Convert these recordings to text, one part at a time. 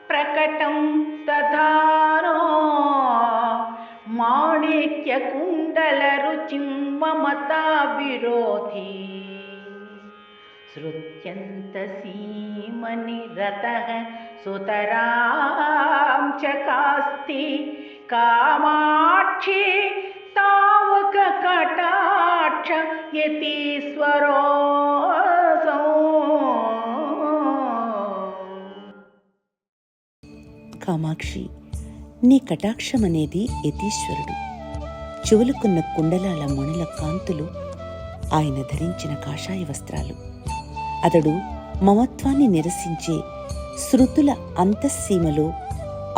ప్రకటం దధానో మాణిక్యకుండలరుచిం మమతా విరోధి శ్రుత్యంతసీమని రతః సుతరాం చకాస్తి కామాక్షి తావక కటాక్ష యతీశ్వరోऽసౌ. కామాక్షి, నీ కటాక్షమనేది యతీశ్వరుడు. చెవులకున్న కుండలాల మణుల కాంతులు ఆయన ధరించిన కాషాయ వస్త్రాలు. అతడు మమత్వాన్ని నిరసించే శృతుల అంతఃసీమలో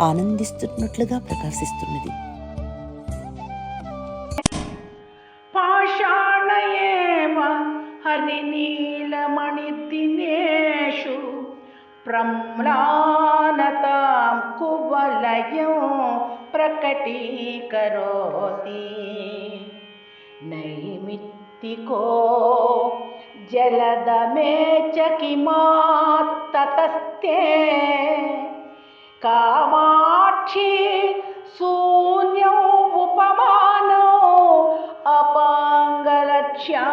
ఆనందిస్తున్నట్లుగా ప్రకాశిస్తున్నది. పాషాణయేవ హరినీలమణిదినేషు ప్రమ్లానతాం కువలయం ప్రకటీకరోతి నైమిత్తికో జలదమే చ కిమాత్తతస్తే కామాక్షి శూన్యం ఉపమానో అపాంగలక్ష్యా.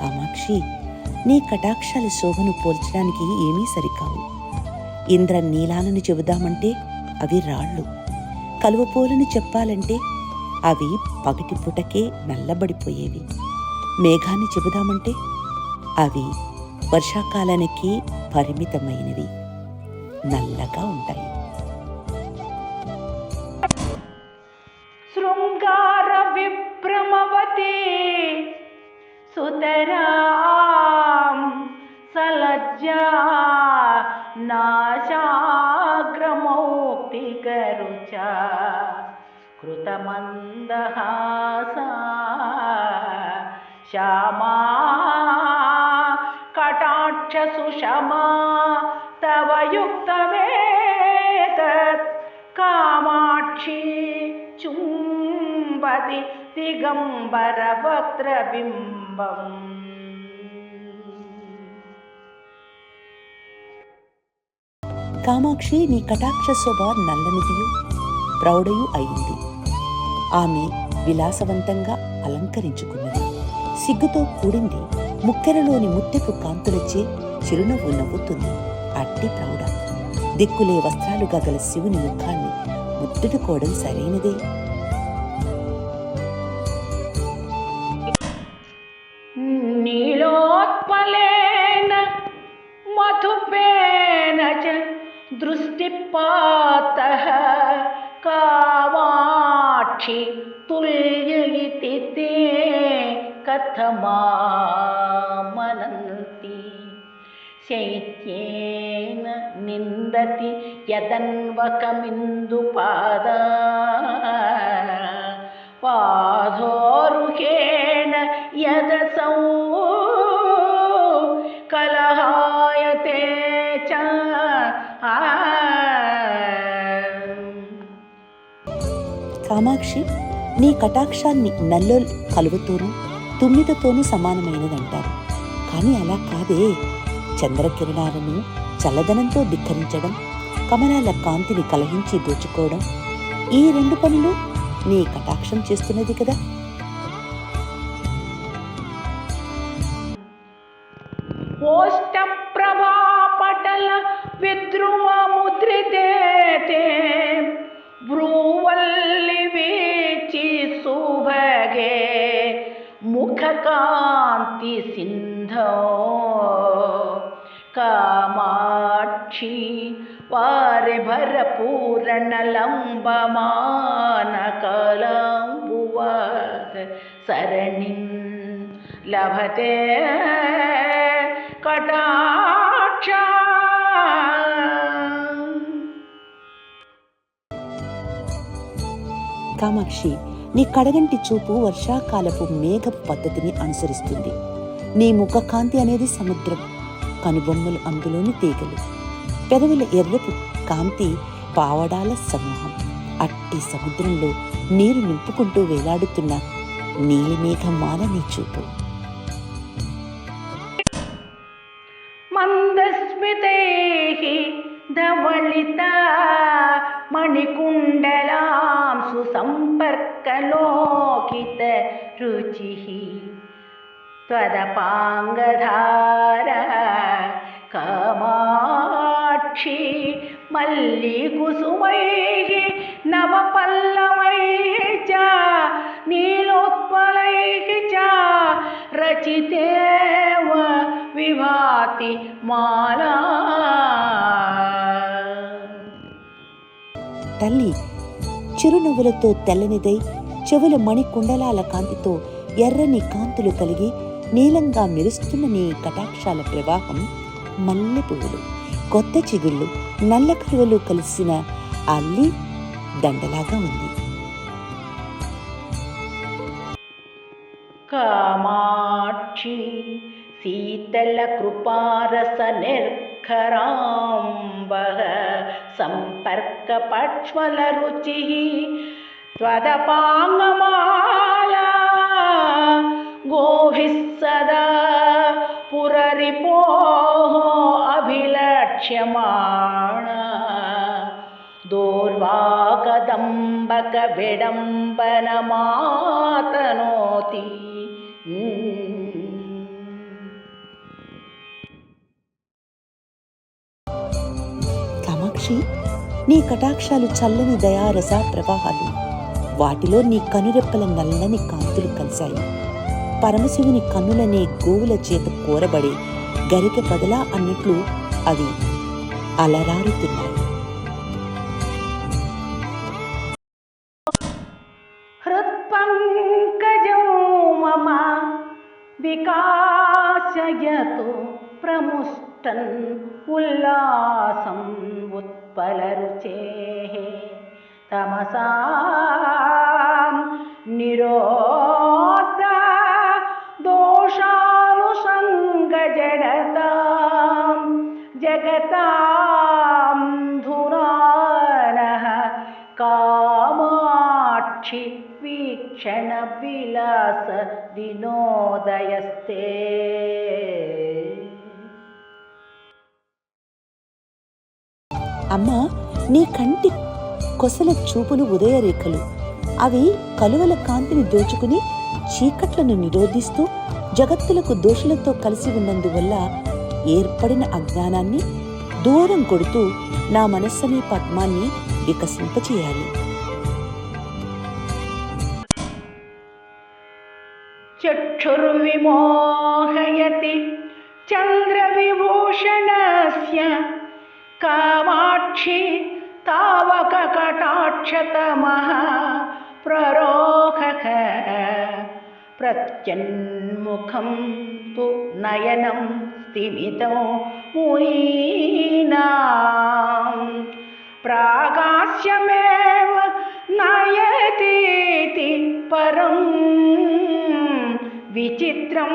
కామాక్షి, నీ కటాక్షాల శోభను పోల్చడానికి ఏమీ సరికావు. ఇంద్ర నీలాలను చెబుదామంటే అవి రాళ్ళు, కలువపోలని చెప్పాలంటే అవి పగటి పుటకే నల్లబడిపోయేవి. మేఘాన్ని చెబుదామంటే అవి వర్షాకాలానికి పరిమితమైనవి, నల్లగా ఉంటాయి. శృంగార విభ్రమవతి సుతరాం సలజ్జా నాశాగ్రమౌక్తికరుచా కృతమందహాసా శ్యామా కటాక్ష సుషమా తవ యుక్తమేతత్ కామాక్షి చుంబతి దిగంబర వక్త్రబింబం. కామాక్షి, నీ కటాక్ష శోభ నల్లనిదియు ప్రౌఢయు అయింది. ఆమె విలాసవంతంగా అలంకరించుకున్నది, సిగ్గుతో కూడింది. ముక్కెరలోని ముత్తెపు కాంతులచే చిరునవ్వు నవ్వుతుంది. అట్టి ప్రౌఢ దిక్కులే వస్త్రాలుగా గల శివుని ముఖాన్ని ముద్దుడుకోవడం సరైనదే. నీలోత్పలేన మధుపేన చ దృష్టిపాతః కామాక్షి తుల్య ఇతి తే కథమామనంతి శైత్యేన నిందతి యదన్వకమిందుపాదా పాదోరుహేణ యదసౌ కలహాయతే చ. కామాక్షి, నీ కటాక్షాన్ని నల్లో కలువతోనూ తుమ్మిదతోనూ సమానమైనదంటారు. కానీ అలా కాదే. చంద్రకిరణాలను చల్లదనంతో ధిక్కరించడం, కమలాల కాంతిని కలహించి దోచుకోవడం, ఈ రెండు పనులు నీ కటాక్షం చేస్తున్నది కదా. ఓష్ట ప్రభాపటల విద్రుమ ముద్రితే భ్రూవల్లి వీచి సుభగే ముఖకాంతి సింధో కామాక్షి వారి భరపూరణ లంబమాన కలంబువ సరణిం లభతే కటాక్ష. కామాక్షి, నీ కడగంటి చూపు వర్షాకాలపు మేఘపు పద్ధతిని అనుసరిస్తుంది. నీ ముఖ కాంతి అనేది సముద్రం, కనుబొమ్మలు అందులోని తీగలు, పెదవుల ఎర్రపు కాంతి పావడాల సమూహం. అట్టి సముద్రంలో నీరు నింపుకుంటూ వేలాడుతున్న నీలిమేఘమాల నీ చూపు. మందస్మితైః ధవళిత మణికుండలాం సుసంపర్కలోకిత రుచిః త్వదపాంగధార కామాక్షి మల్లికుసుమైః నవపల్లవైః చ నీలోత్పలైః చ రచితేవ విభాతి మాలా. తల్లి చిరునవ్వులతో తెల్లనిదై చెవుల మణికుండలాల కాంతితో ఎర్రని కాంతులు కలిగి నీలంగా మెరుస్తున్న నీ కటాక్షాల ప్రవాహం మల్లె పువ్వులు, కొత్త చిగుళ్ళు, నల్ల కలువలు కలిసిన అల్లి దండలాగా ఉంది. కామాక్షి శీతల కృపారస నిర్ఖరాంబః సంపర్క పక్ష్మల రుచి త్వదపాంగమాలా గోభిః సదా పురరిపోః అభిలక్ష్యమాణ దోర్వాకదంబక విడంబనమాతనోతి. కామాక్షి, నీ కటాక్షాలు చల్లని దయారస ప్రవాహాలు. వాటిలో నీ కనురెప్పల నల్లని కాంతులు కలిశాయి. పరమశివుని కన్నులనే గోవుల చేత కోరబడే గరిక పదలా అన్నట్లు అవి అలరారుతున్నాయి. హృత్పంకజం మమ వికాసయతు ప్రముష్టన్ ఉల్లాసం ఉత్పలరుచేః తమసాం నిరోధ దోషానుసంగజడతాం జగతాం ధురానః కామాక్షి వీక్షణ విలాస వినోదయస్తే. అమ్మా, నీ కంటి కొసల చూపులు ఉదయరేఖలు. అవి కలువల కాంతిని దోచుకుని చీకట్లను నిరోధిస్తూ జగత్తులకు దోషులతో కలిసి ఉన్నందువల్ల ఏర్పడిన అజ్ఞానాన్ని దూరం కొడుతూ నా మనస్సనే పద్మాన్ని వికసింపచేయాలి. చక్షుర్విమోహయతి చంద్రవిభూషణస్య కామాక్షి తావక కటాక్షతమః ప్రరోహక ప్రత్యన్ముఖం తు నయనం స్థిమితం మునీనాం ప్రాగాస్యమేవ నయతీతి పరం విచిత్రం.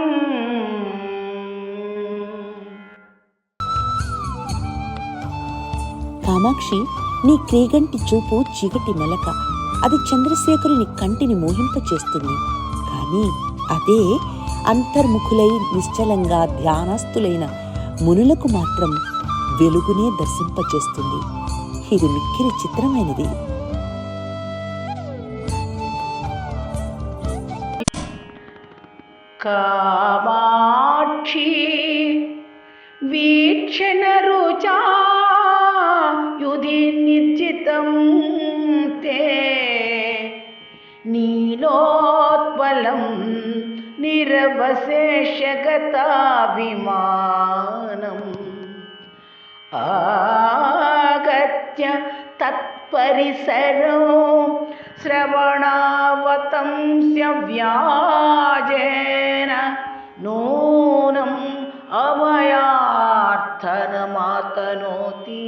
కామాక్షి, నీ క్రీగంటి చూపు చీకటి మలక. అది చంద్రశేఖరుని కంటిని మోహింపచేస్తుంది. కానీ అదే అంతర్ముఖులై నిశ్చలంగా ధ్యానస్తులైన మునులకు మాత్రం వెలుగునే దర్శింపచేస్తుంది. ఇది మిక్కిలి చిత్రమైనది. కామాక్షి వీక్షణ రుచా యుధి నిర్జితం తే నీలోత్పలం నిరవశేషగతా విమానం ఆగత్య తత్పరిసరో శ్రవణావతంస్య వ్యాజేన నూనం అభయార్థనమాతనోతి.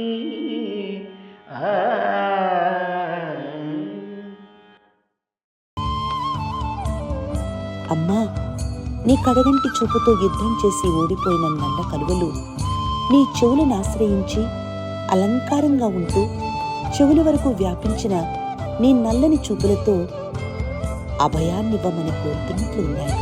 అమ్మా, నీ కడగంటి చూపుతో యుద్ధం చేసి ఓడిపోయిన నల్ల కలువలు నీ చెవులను ఆశ్రయించి అలంకారంగా ఉంటూ చెవుల వరకు వ్యాపించిన నీ నల్లని చూపులతో అభయాన్నివ్వమని కోరుతున్నట్లు ఉన్నాయి.